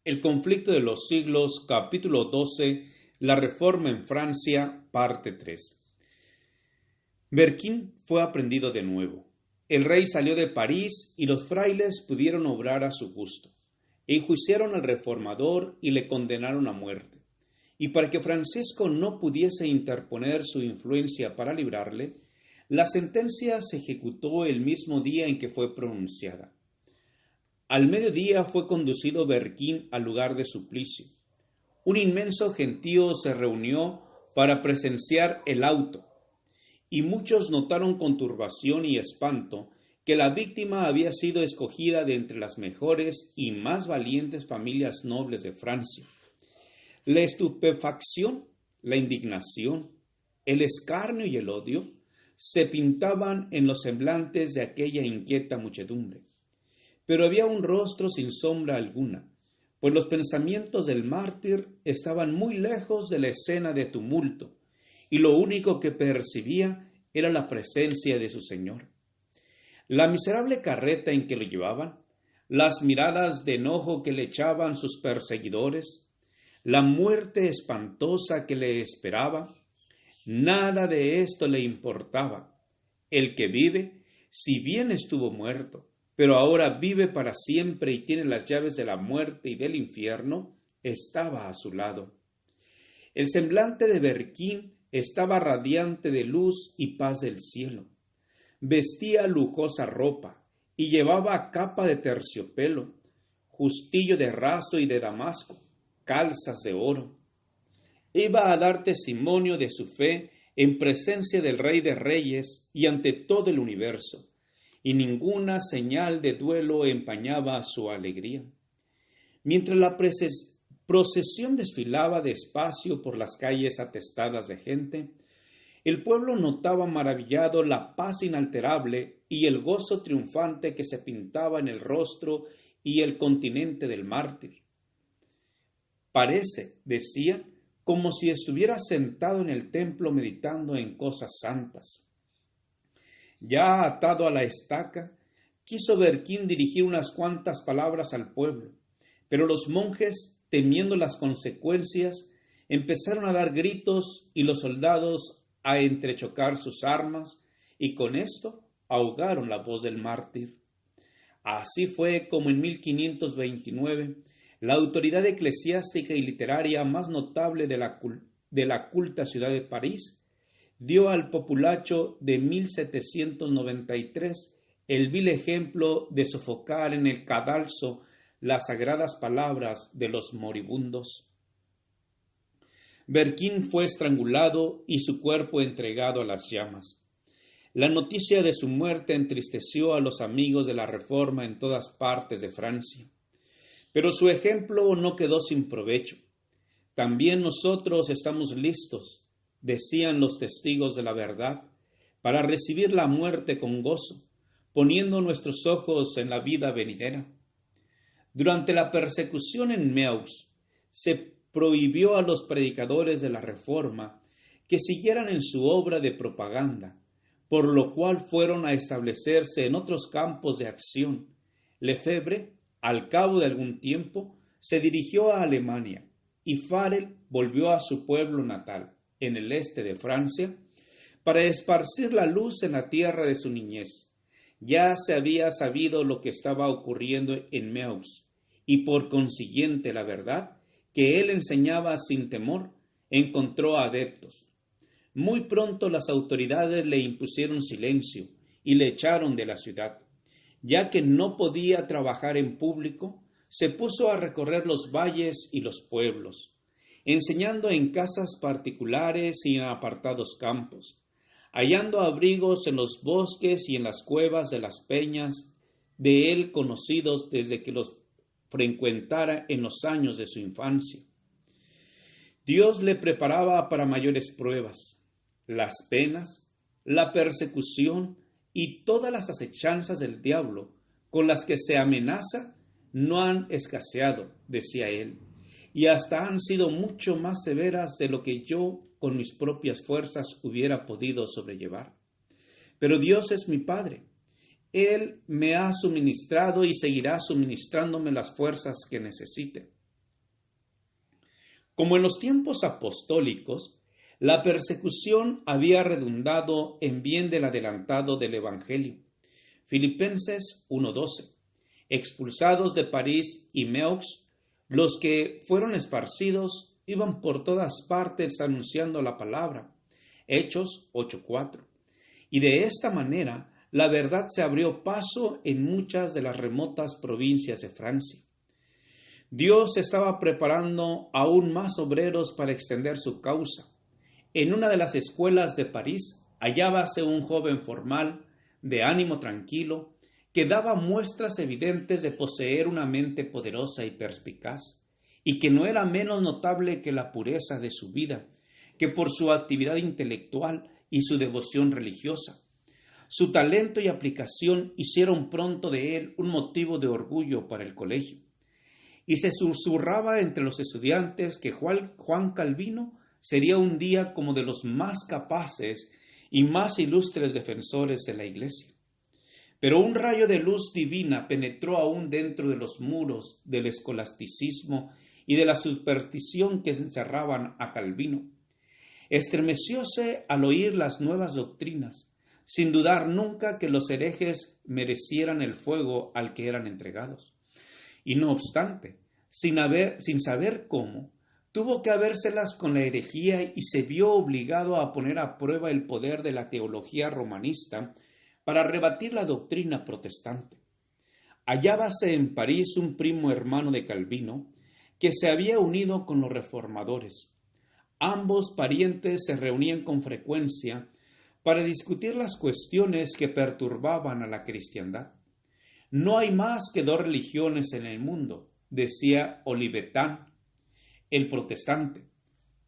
El conflicto de los siglos, capítulo 12, la reforma en Francia, parte 3. Berquín fue aprendido de nuevo. El rey salió de París y los frailes pudieron obrar a su gusto. Enjuiciaron al reformador y le condenaron a muerte. Y para que Francisco no pudiese interponer su influencia para librarle, la sentencia se ejecutó el mismo día en que fue pronunciada. Al mediodía fue conducido Berquín al lugar de suplicio. Un inmenso gentío se reunió para presenciar el auto, y muchos notaron con turbación y espanto que la víctima había sido escogida de entre las mejores y más valientes familias nobles de Francia. La estupefacción, la indignación, el escarnio y el odio se pintaban en los semblantes de aquella inquieta muchedumbre. Pero había un rostro sin sombra alguna, pues los pensamientos del mártir estaban muy lejos de la escena de tumulto, y lo único que percibía era la presencia de su Señor. La miserable carreta en que lo llevaban, las miradas de enojo que le echaban sus perseguidores, la muerte espantosa que le esperaba, nada de esto le importaba. El que vive, si bien estuvo muerto, pero ahora vive para siempre y tiene las llaves de la muerte y del infierno, estaba a su lado. El semblante de Berquín estaba radiante de luz y paz del cielo. Vestía lujosa ropa y llevaba capa de terciopelo, justillo de raso y de damasco, calzas de oro. Iba a dar testimonio de su fe en presencia del Rey de Reyes y ante todo el universo, y ninguna señal de duelo empañaba su alegría. Mientras la procesión desfilaba despacio por las calles atestadas de gente, el pueblo notaba maravillado la paz inalterable y el gozo triunfante que se pintaba en el rostro y el continente del mártir. Parece, decía, como si estuviera sentado en el templo meditando en cosas santas. Ya atado a la estaca, quiso Berquín dirigir unas cuantas palabras al pueblo, pero los monjes, temiendo las consecuencias, empezaron a dar gritos y los soldados a entrechocar sus armas, y con esto ahogaron la voz del mártir. Así fue como en 1529 la autoridad eclesiástica y literaria más notable de la culta ciudad de París dio al populacho de 1793 el vil ejemplo de sofocar en el cadalso las sagradas palabras de los moribundos. Berquín fue estrangulado y su cuerpo entregado a las llamas. La noticia de su muerte entristeció a los amigos de la Reforma en todas partes de Francia. Pero su ejemplo no quedó sin provecho. También nosotros estamos listos, decían los testigos de la verdad, para recibir la muerte con gozo, poniendo nuestros ojos en la vida venidera. Durante la persecución en Meaux, se prohibió a los predicadores de la Reforma que siguieran en su obra de propaganda, por lo cual fueron a establecerse en otros campos de acción. Lefebvre, al cabo de algún tiempo, se dirigió a Alemania, y Farel volvió a su pueblo natal, en el este de Francia, para esparcir la luz en la tierra de su niñez. Ya se había sabido lo que estaba ocurriendo en Meaux, y por consiguiente la verdad, que él enseñaba sin temor, encontró adeptos. Muy pronto las autoridades le impusieron silencio y le echaron de la ciudad. Ya que no podía trabajar en público, se puso a recorrer los valles y los pueblos, enseñando en casas particulares y en apartados campos, hallando abrigos en los bosques y en las cuevas de las peñas, de él conocidos desde que los frecuentara en los años de su infancia. Dios le preparaba para mayores pruebas, las penas, la persecución y todas las acechanzas del diablo con las que se amenaza no han escaseado, decía él, y hasta han sido mucho más severas de lo que yo con mis propias fuerzas hubiera podido sobrellevar. Pero Dios es mi Padre. Él me ha suministrado y seguirá suministrándome las fuerzas que necesite. Como en los tiempos apostólicos, la persecución había redundado en bien del adelantado del Evangelio. Filipenses 1:12. Expulsados de París y Meaux, los que fueron esparcidos iban por todas partes anunciando la palabra. Hechos 8:4. Y de esta manera, la verdad se abrió paso en muchas de las remotas provincias de Francia. Dios estaba preparando aún más obreros para extender su causa. En una de las escuelas de París hallábase un joven formal, de ánimo tranquilo, que daba muestras evidentes de poseer una mente poderosa y perspicaz, y que no era menos notable que la pureza de su vida, que por su actividad intelectual y su devoción religiosa. Su talento y aplicación hicieron pronto de él un motivo de orgullo para el colegio. Y se susurraba entre los estudiantes que Juan Calvino sería un día como de los más capaces y más ilustres defensores de la Iglesia. Pero un rayo de luz divina penetró aún dentro de los muros del escolasticismo y de la superstición que encerraban a Calvino. Estremecióse al oír las nuevas doctrinas, sin dudar nunca que los herejes merecieran el fuego al que eran entregados. Y no obstante, sin saber cómo, tuvo que habérselas con la herejía y se vio obligado a poner a prueba el poder de la teología romanista para rebatir la doctrina protestante. Hallábase en París un primo hermano de Calvino que se había unido con los reformadores. Ambos parientes se reunían con frecuencia para discutir las cuestiones que perturbaban a la cristiandad. No hay más que dos religiones en el mundo, decía Olivetan, el protestante.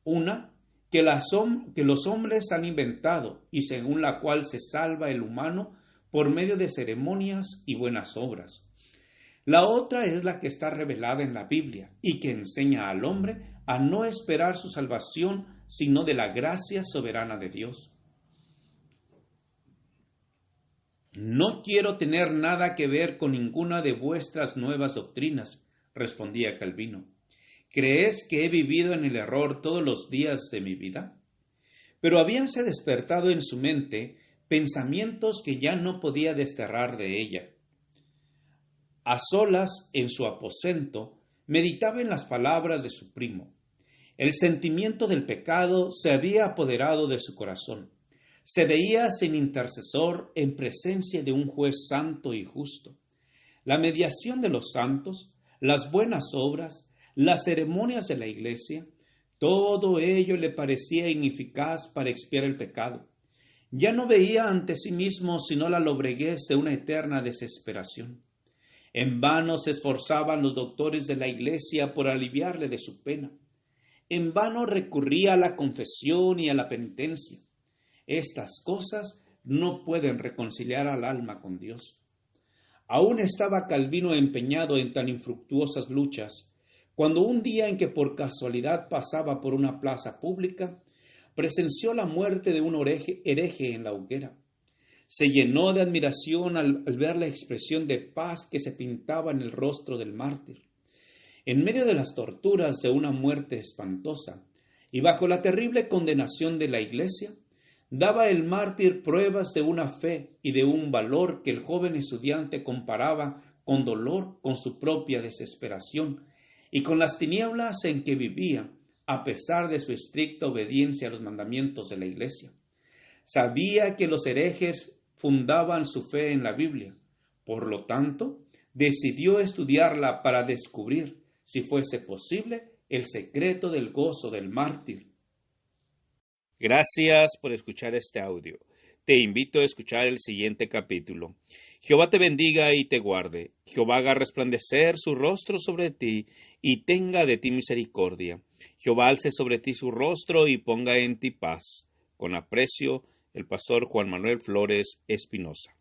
Una, que los hombres han inventado y según la cual se salva el humano por medio de ceremonias y buenas obras. La otra es la que está revelada en la Biblia y que enseña al hombre a no esperar su salvación sino de la gracia soberana de Dios. No quiero tener nada que ver con ninguna de vuestras nuevas doctrinas, respondía Calvino. ¿Crees que he vivido en el error todos los días de mi vida? Pero habíanse despertado en su mente pensamientos que ya no podía desterrar de ella. A solas en su aposento, meditaba en las palabras de su primo. El sentimiento del pecado se había apoderado de su corazón. Se veía sin intercesor en presencia de un juez santo y justo. La mediación de los santos, las buenas obras, las ceremonias de la Iglesia, todo ello le parecía ineficaz para expiar el pecado. Ya no veía ante sí mismo sino la lobreguez de una eterna desesperación. En vano se esforzaban los doctores de la Iglesia por aliviarle de su pena. En vano recurría a la confesión y a la penitencia. Estas cosas no pueden reconciliar al alma con Dios. Aún estaba Calvino empeñado en tan infructuosas luchas, cuando un día en que por casualidad pasaba por una plaza pública, presenció la muerte de un hereje en la hoguera. Se llenó de admiración al ver la expresión de paz que se pintaba en el rostro del mártir. En medio de las torturas de una muerte espantosa y bajo la terrible condenación de la Iglesia, daba el mártir pruebas de una fe y de un valor que el joven estudiante comparaba con dolor con su propia desesperación y con las tinieblas en que vivía, a pesar de su estricta obediencia a los mandamientos de la Iglesia. Sabía que los herejes fundaban su fe en la Biblia. Por lo tanto, decidió estudiarla para descubrir, si fuese posible, el secreto del gozo del mártir. Gracias por escuchar este audio. Te invito a escuchar el siguiente capítulo. Jehová te bendiga y te guarde. Jehová haga resplandecer su rostro sobre ti y tenga de ti misericordia. Jehová alce sobre ti su rostro y ponga en ti paz. Con aprecio, el pastor Juan Manuel Flores Espinosa.